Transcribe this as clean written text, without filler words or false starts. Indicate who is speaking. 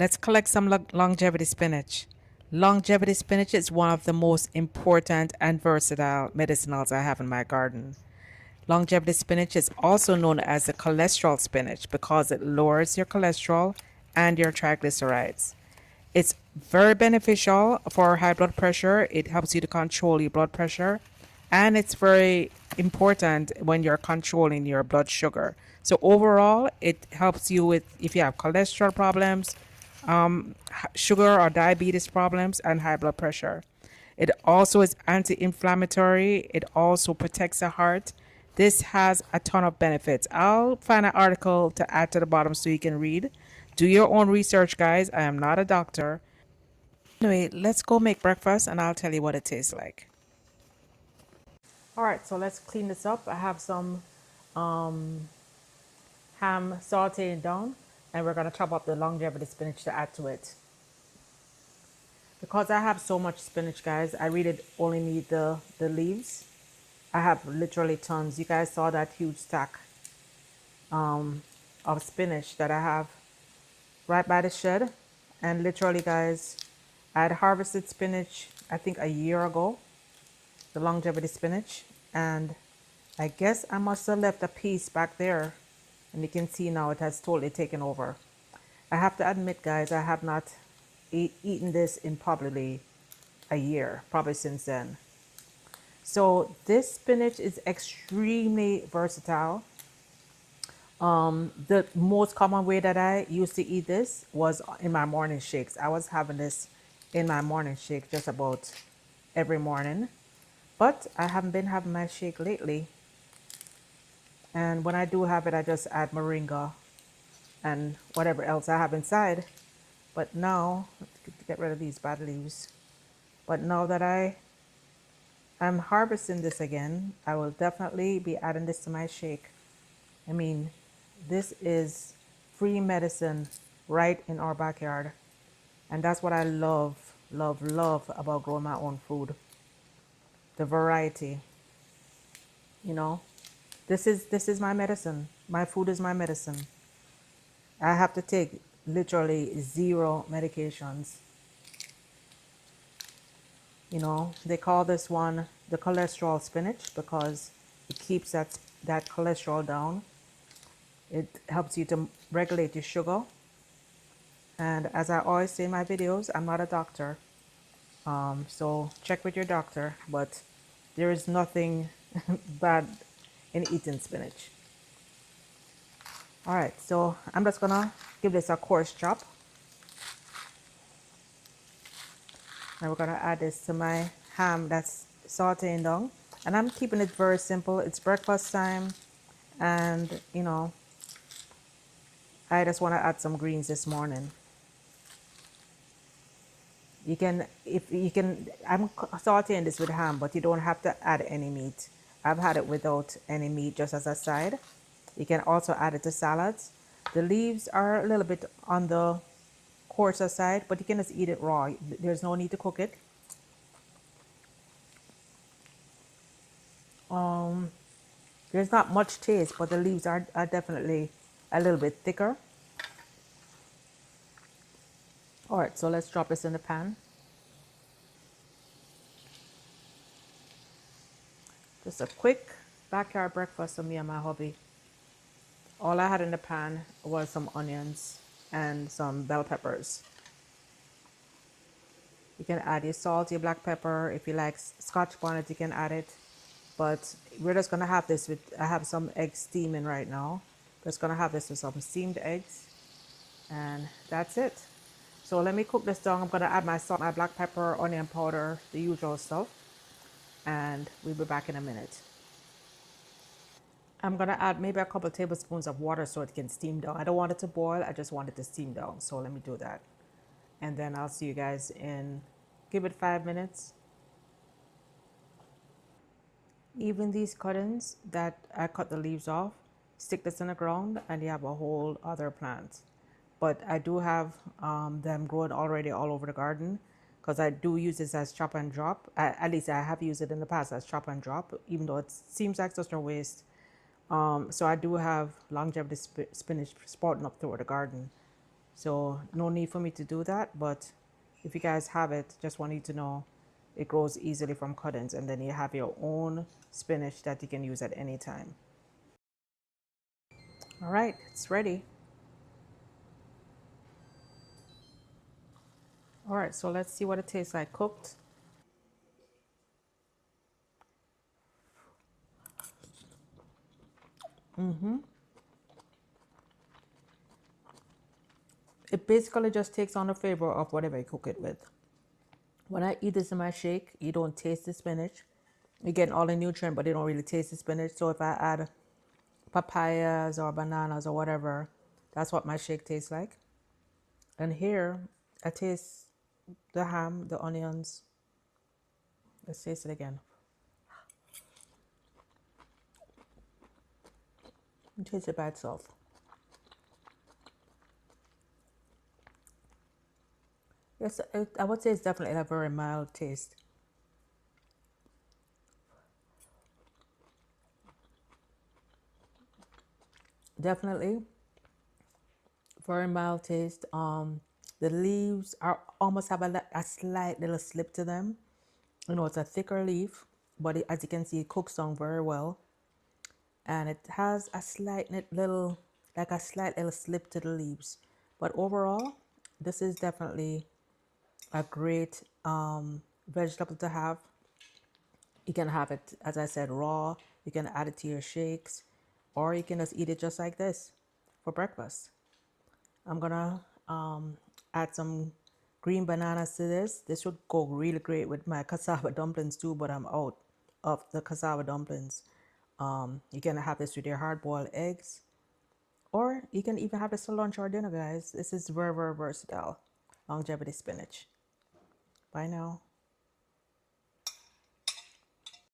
Speaker 1: Let's collect some longevity spinach. Longevity spinach is one of the most important and versatile medicinals I have in my garden. Longevity spinach is also known as the cholesterol spinach because it lowers your cholesterol and your triglycerides. It's very beneficial for high blood pressure. It helps you to control your blood pressure, and it's very important when you're controlling your blood sugar. So overall, it helps you with if you have cholesterol problems, sugar or diabetes problems, and high blood pressure. It also is anti-inflammatory. It also protects the heart. This has a ton of benefits. I'll find an article to add to the bottom so you can read. Do your own research, guys. I am not a doctor. Anyway, let's go make breakfast and I'll tell you what it tastes like. All right, so let's clean this up. I have some ham sauteing down, and we're going to chop up the longevity spinach to add to it. Because I have so much spinach, guys, I really only need the leaves. I have literally tons. You guys saw that huge stack of spinach that I have right by the shed. And literally, guys, I had harvested spinach, I think a year ago, the longevity spinach. And I guess I must have left a piece back there. And you can see now it has totally taken over. I have to admit, guys, I have not eaten this in probably a year, probably since then. So this spinach is extremely versatile. The most common way that I used to eat this was in my morning shakes. I was having this in my morning shake just about every morning. But I haven't been having my shake lately. And when I do have it, I just add moringa and whatever else I have inside. But now, let's get rid of these bad leaves. But now that I'm harvesting this again, I will definitely be adding this to my shake. I mean, this is free medicine right in our backyard. And that's what I love, love, love about growing my own food. The variety. You know, this is my medicine. My food is my medicine. I have to take literally zero medications. You know, they call this one the cholesterol spinach because it keeps that cholesterol down. It helps you to regulate your sugar. And as I always say in my videos, I'm not a doctor. So check with your doctor, but there is nothing bad in eating spinach. All right, so I'm just gonna give this a coarse chop. And we're gonna add this to my ham that's sauteing down. And I'm keeping it very simple. It's breakfast time, and you know, I just want to add some greens this morning. You can, if you can, I'm sauteing this with ham, but you don't have to add any meat. I've had it without any meat, just as a side. You can also add it to salads. The leaves are a little bit on the coarser side, but you can just eat it raw. There's no need to cook it. There's not much taste, but the leaves are definitely a little bit thicker. All right, so let's drop this in the pan. Just a quick backyard breakfast for me and my hubby. All I had in the pan was some onions and some bell peppers. You can add your salt, your black pepper. If you like Scotch bonnet, you can add it. But we're just gonna have this with, I have some eggs steaming right now. Just gonna have this with some steamed eggs. And that's it. So let me cook this down. I'm gonna add my salt, my black pepper, onion powder, the usual stuff. And we'll be back in a minute. I'm gonna add maybe a couple tablespoons of water so it can steam down. I don't want it to boil, I just want it to steam down. So let me do that. And then I'll see you guys in, give it 5 minutes. Even these cuttings that I cut the leaves off, stick this in the ground and you have a whole other plant. But I do have them growing already all over the garden because I do use this as chop and drop. At least I have used it in the past as chop and drop, even though it seems like such a waste. So I do have longevity spinach sprouting up through the garden. So no need for me to do that. But if you guys have it, just want you to know it grows easily from cuttings. And then you have your own spinach that you can use at any time. All right, it's ready. All right, so let's see what it tastes like cooked. It basically just takes on the flavor of whatever you cook it with. When I eat this in my shake, you don't taste the spinach. You're getting all the nutrient, but you don't really taste the spinach. So if I add papayas or bananas or whatever, that's what my shake tastes like. And here, I taste the ham, the onions. Let's taste it again. And taste it by itself. Yes, I would say it's definitely a very mild taste. Definitely very mild taste. The leaves are almost have a slight little slip to them. You know, it's a thicker leaf, but as you can see, it cooks down very well, and it has a slight little slip to the leaves. But overall, this is definitely a great vegetable to have. You can have it, as I said, raw. You can add it to your shakes, or you can just eat it just like this for breakfast. I'm gonna add some green bananas to this. This would go really great with my cassava dumplings too, but I'm out of the cassava dumplings. You can have this with your hard-boiled eggs, or you can even have this for lunch or dinner, guys. This is very, very versatile. Longevity spinach. Bye now.